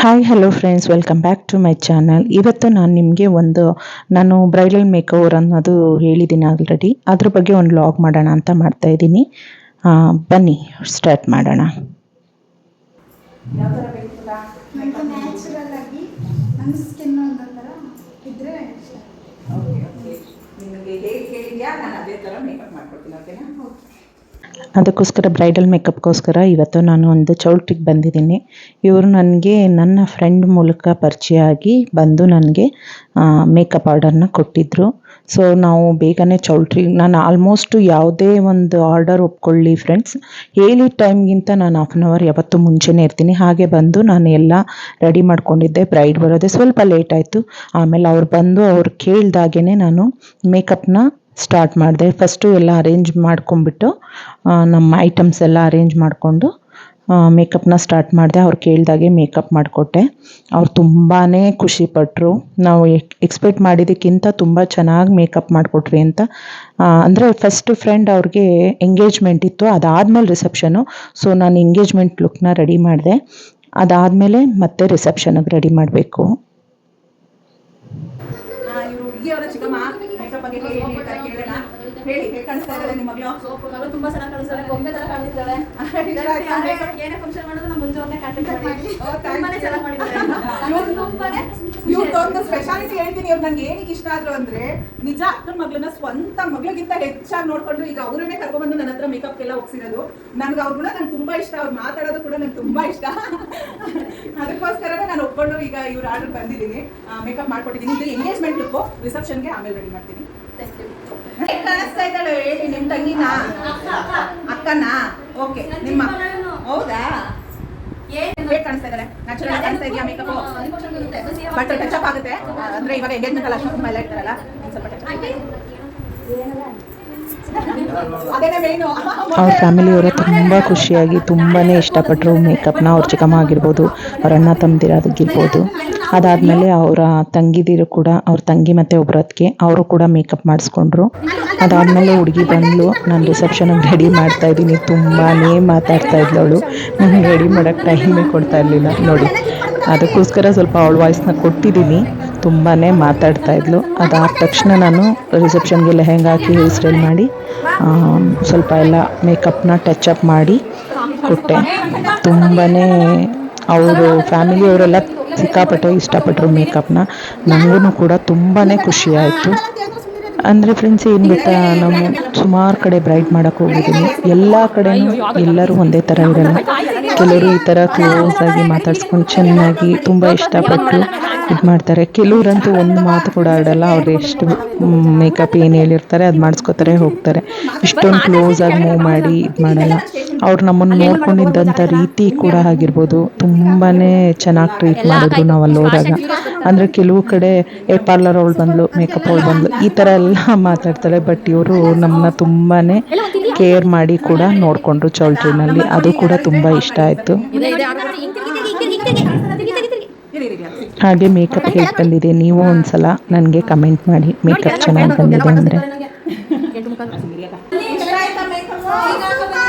Hi hello friends, welcome back to my channel. ಇವತ್ತು ನಾನು ನಿಮಗೆ ನಾನು ಬ್ರೈಡಲ್ ಮೇಕಓವರ್ ಅನ್ನೋದು ಹೇಳಿದ್ದೀನಿ ಆಲ್ರೆಡಿ. ಅದ್ರ ಬಗ್ಗೆ ಒಂದು ವ್ಲಾಗ್ ಮಾಡೋಣ ಅಂತ ಮಾಡ್ತಾ ಇದ್ದೀನಿ. ಬನ್ನಿ ಸ್ಟಾರ್ಟ್ ಮಾಡೋಣ. ಅದಕ್ಕೋಸ್ಕರ ಬ್ರೈಡಲ್ ಮೇಕಪ್ಗೋಸ್ಕರ ಇವತ್ತು ನಾನು ಒಂದು ಚೌಲ್ಟ್ರಿಗೆ ಬಂದಿದ್ದೀನಿ. ಇವರು ನನಗೆ ನನ್ನ ಫ್ರೆಂಡ್ ಮೂಲಕ ಪರಿಚಯ ಆಗಿ ಬಂದು ನನಗೆ ಮೇಕಪ್ ಆರ್ಡರ್ನ ಕೊಟ್ಟಿದ್ದರು. ಸೊ ನಾವು ಬೇಗನೆ ಚೌಲ್ಟ್ರಿಗೆ ನಾನು ಆಲ್ಮೋಸ್ಟು ಯಾವುದೇ ಒಂದು ಆರ್ಡರ್ ಒಪ್ಕೊಳ್ಳಿ ಫ್ರೆಂಡ್ಸ್, ಹೇಳಿದ ಟೈಮ್ಗಿಂತ ನಾನು ಹಾಫ್ ಆನ್ ಅವರ್ ಯಾವತ್ತೂ ಮುಂಚೆನೇ ಇರ್ತೀನಿ. ಹಾಗೆ ಬಂದು ನಾನು ಎಲ್ಲ ರೆಡಿ ಮಾಡ್ಕೊಂಡಿದ್ದೆ. ಬ್ರೈಡ್ ಬರೋದೇ ಸ್ವಲ್ಪ ಲೇಟ್ ಆಯಿತು. ಆಮೇಲೆ ಅವ್ರು ಬಂದು ಅವ್ರು ಕೇಳ್ದಾಗೇ ನಾನು ಮೇಕಪ್ನ ಸ್ಟಾರ್ಟ್ ಮಾಡಿದೆ. ಫಸ್ಟು ಎಲ್ಲ ಅರೇಂಜ್ ಮಾಡ್ಕೊಂಬಿಟ್ಟು ನಮ್ಮ ಐಟಮ್ಸ್ ಎಲ್ಲ ಅರೇಂಜ್ ಮಾಡಿಕೊಂಡು ಮೇಕಪ್ನ ಸ್ಟಾರ್ಟ್ ಮಾಡಿದೆ. ಅವ್ರು ಕೇಳ್ದಾಗೆ ಮೇಕಪ್ ಮಾಡಿಕೊಟ್ಟೆ. ಅವ್ರು ತುಂಬಾ ಖುಷಿಪಟ್ಟರು. ನಾವು ಎಕ್ಸ್ಪೆಕ್ಟ್ ಮಾಡಿದ್ದಕ್ಕಿಂತ ತುಂಬ ಚೆನ್ನಾಗಿ ಮೇಕಪ್ ಮಾಡಿಕೊಟ್ರಿ ಅಂತ. ಅಂದರೆ ಫಸ್ಟು ಫ್ರೆಂಡ್ ಅವ್ರಿಗೆ ಎಂಗೇಜ್ಮೆಂಟ್ ಇತ್ತು, ಅದಾದಮೇಲೆ ರಿಸೆಪ್ಷನು. ಸೊ ನಾನು ಎಂಗೇಜ್ಮೆಂಟ್ ಲುಕ್ನ ರೆಡಿ ಮಾಡಿದೆ. ಅದಾದಮೇಲೆ ಮತ್ತೆ ರಿಸೆಪ್ಷನ್ಗೆ ರೆಡಿ ಮಾಡಬೇಕು. ಹೇಳಿ ಕಾಣಿಸ್ತಾ ಇದ್ದಾರೆ ನಿಮ್ಮ ಮಗಳು ತುಂಬಾ ಚೆನ್ನಾಗಿ ಕಾಣಿಸ್ತಾರೆ. ಗೊಂಬೆ ತರ ಕಾಣಿಸ್ತಾರೆ. ಏನೇ ಫಂಕ್ಷನ್ ಮಾಡಿದ್ರು ನಮ್ಮ ಮುಂಚೆ ಒಂದೇ ಕಾಂಟ್ಯಾಕ್ಟ್ ಮಾಡಿ ತುಂಬಾನೇ ಚೆನ್ನಾಗಿ ಮಾಡಿದ್ದಾರೆ. ಇವ್ರದ್ದೊಂದು ಸ್ಪೆಷಾಲಿಟಿ ಹೇಳ್ತೀನಿ. ಇವ್ರು ನಂಗೆ ಏನಕ್ಕೆ ಇಷ್ಟ ಆದ್ರು ಅಂದ್ರೆ, ನಿಜ ಅಕ್ಕನ ಮಗಳನ್ನ ಸ್ವಂತ ಮಗಳಿಗಿಂತ ಹೆಚ್ಚಾಗಿ ನೋಡ್ಕೊಂಡು ಈಗ ಅವರನ್ನೇ ಕರ್ಕೊಂಡ್ಬಂದು ನನ್ನ ಹತ್ರ ಮೇಕಪ್ಗೆಲ್ಲ ಹೋಗ್ಸಿರೋದು. ನನ್ಗೆ ಅವ್ರು ಕೂಡ ನಂಗೆ ತುಂಬಾ ಇಷ್ಟ. ಅವ್ರು ಮಾತಾಡೋದು ಕೂಡ ನಂಗೆ ತುಂಬಾ ಇಷ್ಟ. ಅದಕ್ಕೋಸ್ಕರನೇ ನಾನು ಒಪ್ಕೊಂಡು ಈಗ ಇವ್ರ ಆರ್ಡರ್ ಬಂದಿದ್ದೀನಿ, ಮೇಕಪ್ ಮಾಡ್ಕೊಟ್ಟಿದ್ದೀನಿ. ಇದು ಎಂಗೇಜ್ಮೆಂಟ್ ಲುಕ್ಕು, ರಿಸೆಪ್ಷನ್ಗೆ ಆಮೇಲೆ ರೆಡಿ ಮಾಡ್ತೀನಿ. ಕಾಣಿಸ್ತಾ ಇದ್ದಾಳೆ ಹೇಳಿ, ನಿಮ್ ತಂಗಿನ ಅಕ್ಕನ? ಓಕೆ, ನಿಮ್ಮ ಹೌದಾ? ಹೇಗೆ ಕಾಣಿಸ್ತಾ ಇದ್ದಾರೆ? ನ್ಯಾಚುರಲ್ ಕಾಣಿಸ್ತಾ ಇದೆಯಾ ಮೇಕಪ್? ಬಟ್ ಟಚ್ ಅಪ್ ಆಗುತ್ತೆ ಅಂದ್ರೆ ಇವಾಗ ಎಂಗೇಜ್ಮೆಂಟ್ ಅಲ್ಲ, ಅಷ್ಟೊಂದು ಎಲ್ಲ ಇರ್ತಾರಲ್ಲ, ಸ್ವಲ್ಪ ಟಚ್ ಅವ್ರ ಫ್ಯಾಮಿಲಿಯವರು ತುಂಬ ಖುಷಿಯಾಗಿ ತುಂಬಾ ಇಷ್ಟಪಟ್ಟರು ಮೇಕಪ್ನ. ಅವ್ರ ಚಿಕ್ಕಮ್ಮ ಆಗಿರ್ಬೋದು, ಅವ್ರ ಅಣ್ಣ ತಮ್ಮದಿರಾಗಿರ್ಬೋದು. ಅದಾದಮೇಲೆ ಅವರ ತಂಗಿದಿರು ಕೂಡ, ಅವ್ರ ತಂಗಿ ಮತ್ತು ಒಬ್ಬರತ್ತಿಗೆ ಅವರು ಕೂಡ ಮೇಕಪ್ ಮಾಡಿಸ್ಕೊಂಡ್ರು. ಅದಾದಮೇಲೆ ಹುಡುಗಿ ಬಂದಳು. ನಾನು ರಿಸೆಪ್ಷನಿಗೆ ರೆಡಿ ಮಾಡ್ತಾಯಿದ್ದೀನಿ. ತುಂಬಾ ಮಾತಾಡ್ತಾ ಇದ್ದವಳು. ನನಗೆ ರೆಡಿ ಮಾಡೋಕ್ಕೆ ಟೈಮೇ ಕೊಡ್ತಾ ಇರಲಿಲ್ಲ ನೋಡಿ. ಅದಕ್ಕೋಸ್ಕರ ಸ್ವಲ್ಪ ಅವಳ ವಾಯ್ಸ್ನ ಕೊಟ್ಟಿದ್ದೀನಿ. ತುಂಬಾ ಮಾತಾಡ್ತಾ ಇದ್ಲು. ಅದಾದ ತಕ್ಷಣ ನಾನು ರಿಸೆಪ್ಷನ್ಗೆ ಲೆಹೆಂಗಾ ಹಾಕಿ ಹೇರ್ ಸ್ಟೈಲ್ ಮಾಡಿ ಸ್ವಲ್ಪ ಎಲ್ಲ ಮೇಕಪ್ನ ಟಚ್ ಅಪ್ ಮಾಡಿ ಕೊಟ್ಟೆ. ತುಂಬಾ ಅವರು ಫ್ಯಾಮಿಲಿಯವರೆಲ್ಲ ಸಿಕ್ಕಾಪಟ್ಟೆ ಇಷ್ಟಪಟ್ಟರು ಮೇಕಪ್ನ. ನನಗೂ ಕೂಡ ತುಂಬಾ ಖುಷಿ ಆಯಿತು. ಅಂದರೆ ಫ್ರೆಂಡ್ಸ್, ಏನು ಗೊತ್ತಾ, ನಾವು ಸುಮಾರು ಕಡೆ ಬ್ರೈಡ್ ಮಾಡೋಕ್ಕೆ ಹೋಗಿದ್ದೀನಿ. ಎಲ್ಲ ಕಡೆಯೂ ಎಲ್ಲರೂ ಒಂದೇ ಥರ ಇರಲ್ಲ. ಕೆಲವರು ಈ ಥರ ಕ್ಲೋಸ್ ಆಗಿ ಮಾತಾಡ್ಸ್ಕೊಂಡು ಚೆನ್ನಾಗಿ ತುಂಬ ಇಷ್ಟಪಟ್ಟು ಇದು ಮಾಡ್ತಾರೆ. ಕೆಲವರಂತೂ ಒಂದು ಮಾತು ಕೂಡ ಆಡಲ್ಲ. ಅವ್ರು ಎಷ್ಟು ಮೇಕಪ್ ಏನು ಹೇಳಿರ್ತಾರೆ ಅದು ಮಾಡಿಸ್ಕೋತಾರೆ, ಹೋಗ್ತಾರೆ. ಇಷ್ಟೊಂದು ಕ್ಲೋಸ್ ಆಗಿ ಮೂವ್ ಮಾಡಿ ಇದು ಮಾಡಲ್ಲ. ಅವ್ರು ನಮ್ಮನ್ನು ನೋಡ್ಕೊಂಡಿದ್ದಂಥ ರೀತಿ ಕೂಡ ಆಗಿರ್ಬೋದು, ತುಂಬಾ ಚೆನ್ನಾಗಿ ಟ್ರೀಟ್ ಮಾಡಿದ್ರು ನಾವು ಅಲ್ಲಿ ಹೋದಾಗ. ಅಂದರೆ ಕೆಲವು ಕಡೆ ಪಾರ್ಲರ್ ಅವಳು ಬಂದಳು, ಮೇಕಪ್ ಅವಳು ಬಂದಳು, ಈ ಥರ ಎಲ್ಲ ಮಾತಾಡ್ತಾರೆ. ಬಟ್ ಇವರು ನಮ್ಮನ್ನ ತುಂಬಾ ಕೇರ್ ಮಾಡಿ ಕೂಡ ನೋಡಿಕೊಂಡ್ರು ಚೌಲ್ಟ್ರಿನಲ್ಲಿ. ಅದು ಕೂಡ ತುಂಬ ಇಷ್ಟ ಆಯಿತು. ಹಾಗೆ ಮೇಕಪ್ ಹೇಗೆ ಬಂದಿದೆ ನೀವು ಒಂದ್ಸಲ ನನಗೆ ಕಮೆಂಟ್ ಮಾಡಿ, ಮೇಕಪ್ ಚೆನ್ನಾಗಿ ಬಂದಿದೆ ಅಂದರೆ.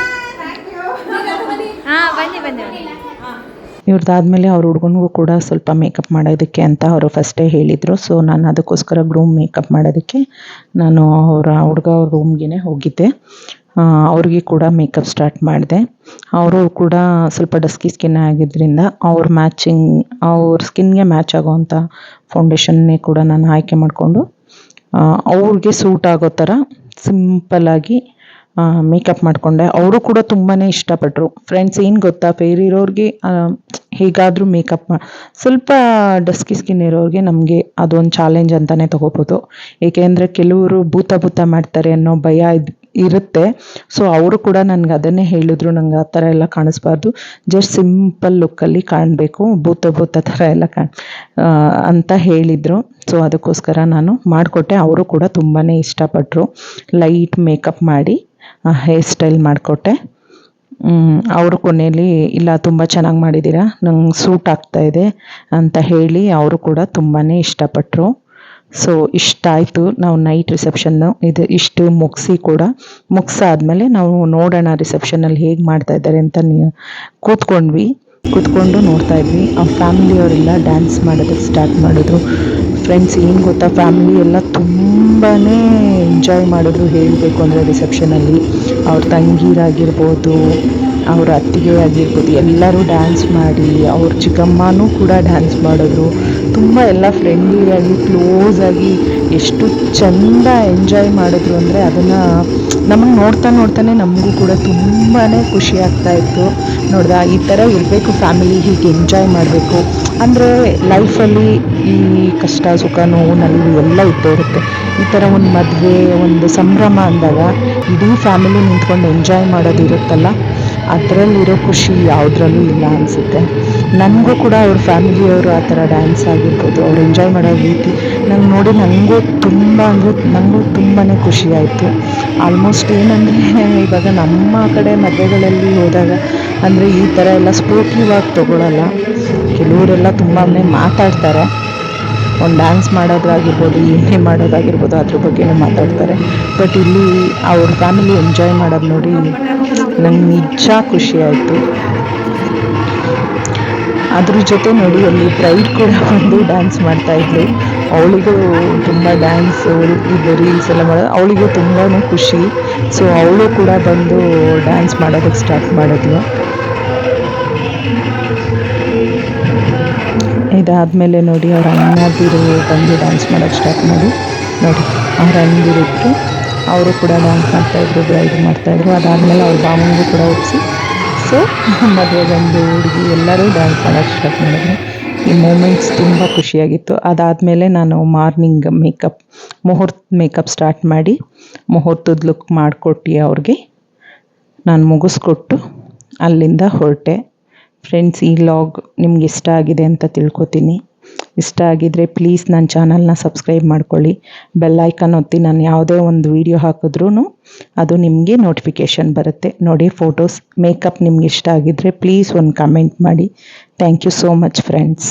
ಇವ್ರದ್ದಾದ್ಮೇಲೆ ಅವ್ರ ಹುಡುಗನಿಗೂ ಕೂಡ ಸ್ವಲ್ಪ ಮೇಕಪ್ ಮಾಡೋದಕ್ಕೆ ಅಂತ ಅವರು ಫಸ್ಟೇ ಹೇಳಿದರು. ಸೊ ನಾನು ಅದಕ್ಕೋಸ್ಕರ ಗ್ರೂಮ್ ಮೇಕಪ್ ಮಾಡೋದಕ್ಕೆ ನಾನು ಅವ್ರ ರೂಮ್ಗೆ ಹೋಗಿದ್ದೆ. ಅವ್ರಿಗೆ ಕೂಡ ಮೇಕಪ್ ಸ್ಟಾರ್ಟ್ ಮಾಡಿದೆ. ಅವರು ಕೂಡ ಸ್ವಲ್ಪ ಡಸ್ಕಿ ಸ್ಕಿನ್ ಆಗಿದ್ದರಿಂದ ಅವ್ರ ಸ್ಕಿನ್ಗೆ ಮ್ಯಾಚ್ ಆಗೋವಂಥ ಫೌಂಡೇಶನ್ನೇ ಕೂಡ ನಾನು ಆಯ್ಕೆ ಮಾಡಿಕೊಂಡು ಅವ್ರಿಗೆ ಸೂಟ್ ಆಗೋ ಥರ ಸಿಂಪಲ್ಲಾಗಿ ಮೇಕಪ್ ಮಾಡಿಕೊಂಡೆ. ಅವರು ಕೂಡ ತುಂಬಾ ಇಷ್ಟಪಟ್ಟರು. ಫ್ರೆಂಡ್ಸ್, ಏನು ಗೊತ್ತಾ, ಫೇರ್ ಇರೋರಿಗೆ ಹೇಗಾದರೂ ಮೇಕಪ್ ಸ್ವಲ್ಪ ಡಸ್ಕಿ ಸ್ಕಿನ್ ಇರೋರಿಗೆ ನಮಗೆ ಅದೊಂದು ಚಾಲೆಂಜ್ ಅಂತಲೇ ತೊಗೋಬೋದು. ಏಕೆಂದರೆ ಕೆಲವರು ಭೂತ ಮಾಡ್ತಾರೆ ಅನ್ನೋ ಭಯ ಇರುತ್ತೆ. ಸೊ ಅವರು ಕೂಡ ನನಗೆ ಅದನ್ನೇ ಹೇಳಿದ್ರು, ನಂಗೆ ಆ ಥರ ಎಲ್ಲ ಕಾಣಿಸ್ಬಾರ್ದು, ಜಸ್ಟ್ ಸಿಂಪಲ್ ಲುಕ್ಕಲ್ಲಿ ಕಾಣಬೇಕು, ಭೂತ ಥರ ಎಲ್ಲ ಅಂತ ಹೇಳಿದರು. ಸೊ ಅದಕ್ಕೋಸ್ಕರ ನಾನು ಮಾಡಿಕೊಟ್ಟೆ. ಅವರು ಕೂಡ ತುಂಬಾ ಇಷ್ಟಪಟ್ಟರು. ಲೈಟ್ ಮೇಕಪ್ ಮಾಡಿ ಹೇರ್ ಸ್ಟೈಲ್ ಮಾಡಿಕೊಟ್ಟೆ. ಅವರು ಕೊನೆಯಲ್ಲಿ ಇಲ್ಲ ತುಂಬ ಚೆನ್ನಾಗಿ ಮಾಡಿದ್ದೀರಾ, ನಂಗೆ ಸೂಟ್ ಆಗ್ತಾಯಿದೆ ಅಂತ ಹೇಳಿ ಅವರು ಕೂಡ ತುಂಬಾ ಇಷ್ಟಪಟ್ಟರು. ಸೊ ಇಷ್ಟ ಆಯಿತು. ನಾವು ನೈಟ್ ರಿಸೆಪ್ಷನ್ನು ಇಷ್ಟು ಮುಗಿಸಾದ್ಮೇಲೆ ನಾವು ನೋಡೋಣ ರಿಸೆಪ್ಷನಲ್ಲಿ ಹೇಗೆ ಮಾಡ್ತಾಯಿದ್ದಾರೆ ಅಂತ ಕೂತ್ಕೊಂಡ್ವಿ. ಕೂತ್ಕೊಂಡು ನೋಡ್ತಾ ಇದ್ವಿ. ಆ ಫ್ಯಾಮಿಲಿಯವರೆಲ್ಲ ಡ್ಯಾನ್ಸ್ ಮಾಡೋದಕ್ಕೆ ಸ್ಟಾರ್ಟ್ ಮಾಡಿದ್ರು. ಫ್ರೆಂಡ್ಸ್ ಏನು ಗೊತ್ತಾ, ಫ್ಯಾಮಿಲಿ ಎಲ್ಲ ತುಂಬಾ ಎಂಜಾಯ್ ಮಾಡಿದ್ರು ಹೇಳಬೇಕು ಅಂದರೆ ರಿಸೆಪ್ಷನಲ್ಲಿ. ಅವ್ರ ತಂಗಿರಾಗಿರ್ಬೋದು, ಅವ್ರ ಅತ್ತಿಗೆ ಆಗಿರ್ಬೋದು, ಎಲ್ಲರೂ ಡ್ಯಾನ್ಸ್ ಮಾಡಿ, ಅವ್ರ ಚಿಕ್ಕಮ್ಮನೂ ಕೂಡ ಡ್ಯಾನ್ಸ್ ಮಾಡಿದ್ರು. ತುಂಬ ಎಲ್ಲ ಫ್ರೆಂಡ್ಲಿಯಾಗಿ ಕ್ಲೋಸಾಗಿ ಎಷ್ಟು ಚೆಂದ ಎಂಜಾಯ್ ಮಾಡಿದ್ರು ಅಂದರೆ ಅದನ್ನು ನಮಗೆ ನೋಡ್ತಾನೆ ನಮಗೂ ಕೂಡ ತುಂಬಾ ಖುಷಿ ಆಗ್ತಾಯಿತ್ತು. ನೋಡ್ದ, ಈ ಥರ ಇರಬೇಕು ಫ್ಯಾಮಿಲಿ, ಹೀಗೆ ಎಂಜಾಯ್ ಮಾಡಬೇಕು. ಅಂದರೆ ಲೈಫಲ್ಲಿ ಈ ಕಷ್ಟ ಸುಖ ನೋವು ನಲಿವು ಎಲ್ಲ ಇದ್ದೇ ಇರುತ್ತೆ. ಈ ಥರ ಒಂದು ಮದುವೆ, ಒಂದು ಸಂಭ್ರಮ ಅಂದಾಗ ಇಡೀ ಫ್ಯಾಮಿಲಿ ನಿಂತ್ಕೊಂಡು ಎಂಜಾಯ್ ಮಾಡೋದು ಇರುತ್ತಲ್ಲ, ಅದರಲ್ಲಿರೋ ಖುಷಿ ಯಾವುದ್ರಲ್ಲೂ ಇಲ್ಲ ಅನಿಸುತ್ತೆ. ನನಗೂ ಕೂಡ ಅವ್ರ ಫ್ಯಾಮಿಲಿಯವರು ಆ ಥರ ಡ್ಯಾನ್ಸ್ ಆಗಿರ್ಬೋದು, ಅವ್ರು ಎಂಜಾಯ್ ಮಾಡೋ ರೀತಿ ನಂಗೆ ನೋಡಿ ನನಗೂ ತುಂಬಾ ತುಂಬಾ ಖುಷಿ ಆಯಿತು. ಆಲ್ಮೋಸ್ಟ್ ಏನಂದರೆ, ಇವಾಗ ನಮ್ಮ ಕಡೆ ಮದುವೆಗಳಲ್ಲಿ ಹೋದಾಗ ಅಂದರೆ ಈ ಥರ ಎಲ್ಲ ಸ್ಪೋರ್ಟಿವಾಗಿ ತೊಗೊಳಲ್ಲ. ಕೆಲವರೆಲ್ಲ ತುಂಬಾ ಮಾತಾಡ್ತಾರೆ. ಒಂದು ಡ್ಯಾನ್ಸ್ ಮಾಡೋದಾಗಿರ್ಬೋದು, ಏನೇ ಮಾಡೋದಾಗಿರ್ಬೋದು ಅದ್ರ ಬಗ್ಗೆನೇ ಮಾತಾಡ್ತಾರೆ. ಬಟ್ ಇಲ್ಲಿ ಅವ್ರ ಫ್ಯಾಮಿಲಿ ಎಂಜಾಯ್ ಮಾಡೋದು ನೋಡಿ ನಂಗೆ ನಿಜ ಖುಷಿ ಆಯಿತು. ಅದ್ರ ಜೊತೆ ನೋಡಿ ಅಲ್ಲಿ ಬ್ರೈಡ್ ಕೂಡ ಬಂದು ಡ್ಯಾನ್ಸ್ ಮಾಡ್ತಾಯಿದ್ಲು. ಅವಳಿಗೂ ತುಂಬ ಡ್ಯಾನ್ಸ್ ಇದು ರೀಲ್ಸ್ ಎಲ್ಲ ಮಾಡೋದು ಅವಳಿಗೂ ತುಂಬಾ ಖುಷಿ. ಸೊ ಅವಳು ಕೂಡ ಬಂದು ಡ್ಯಾನ್ಸ್ ಮಾಡೋದಕ್ಕೆ ಸ್ಟಾರ್ಟ್ ಮಾಡಿದ್ಲು. ಇದಾದಮೇಲೆ ನೋಡಿ ಅವ್ರ ಅಣ್ಣದಿರು ಬಂದು ಡ್ಯಾನ್ಸ್ ಮಾಡೋಕ್ಕೆ ಸ್ಟಾರ್ಟ್ ಮಾಡಿ. ನೋಡಿ ಅವ್ರ ಅಣ್ಣದಿರಿಟ್ಟು ಅವರು ಕೂಡ ಡ್ಯಾನ್ಸ್ ಮಾಡ್ತಾಯಿದ್ರು, ಬ್ರೈಡ್ ಮಾಡ್ತಾಯಿದ್ರು. ಅದಾದಮೇಲೆ ಅವ್ರ ಬಾವಂಗೂ ಕೂಡ ಒಪ್ಪಿಸಿ, ಸೊ ಮದುವೆ ಗಂಡು ಹುಡುಗಿ ಎಲ್ಲರೂ ಡ್ಯಾನ್ಸ್ ಮಾಡೋಕ್ಕೆ ಸ್ಟಾರ್ಟ್ ಮಾಡಿದ್ರು. ಈ ಮೂಮೆಂಟ್ಸ್ ತುಂಬ ಖುಷಿಯಾಗಿತ್ತು. ಅದಾದಮೇಲೆ ನಾನು ಮಾರ್ನಿಂಗ್ ಮುಹೂರ್ತ ಮೇಕಪ್ ಸ್ಟಾರ್ಟ್ ಮಾಡಿ ಮುಹೂರ್ತದ ಲುಕ್ ಮಾಡಿಕೊಟ್ಟು ಅವ್ರಿಗೆ ನಾನು ಮುಗಿಸ್ಕೊಟ್ಟು ಅಲ್ಲಿಂದ ಹೊರಟೆ. ಫ್ರೆಂಡ್ಸ್, ಈ ವ್ಲಾಗ್ ನಿಮ್ಗೆ ಇಷ್ಟ ಆಗಿದೆ ಅಂತ ತಿಳ್ಕೊತೀನಿ. ಇಷ್ಟ ಆಗಿದರೆ ಪ್ಲೀಸ್ ನನ್ನ ಚಾನಲ್ನ ಸಬ್ಸ್ಕ್ರೈಬ್ ಮಾಡ್ಕೊಳ್ಳಿ. ಬೆಲ್ ಐಕಾನ್ ಒತ್ತಿ ನಾನು ಯಾವುದೇ ಒಂದು ವೀಡಿಯೋ ಹಾಕಿದ್ರೂ ಅದು ನಿಮಗೆ ನೋಟಿಫಿಕೇಷನ್ ಬರುತ್ತೆ. ನೋಡಿ, ಫೋಟೋಸ್ ಮೇಕಪ್ ನಿಮ್ಗೆ ಇಷ್ಟ ಆಗಿದ್ದರೆ ಪ್ಲೀಸ್ ಒಂದು ಕಮೆಂಟ್ ಮಾಡಿ. Thank you so much friends.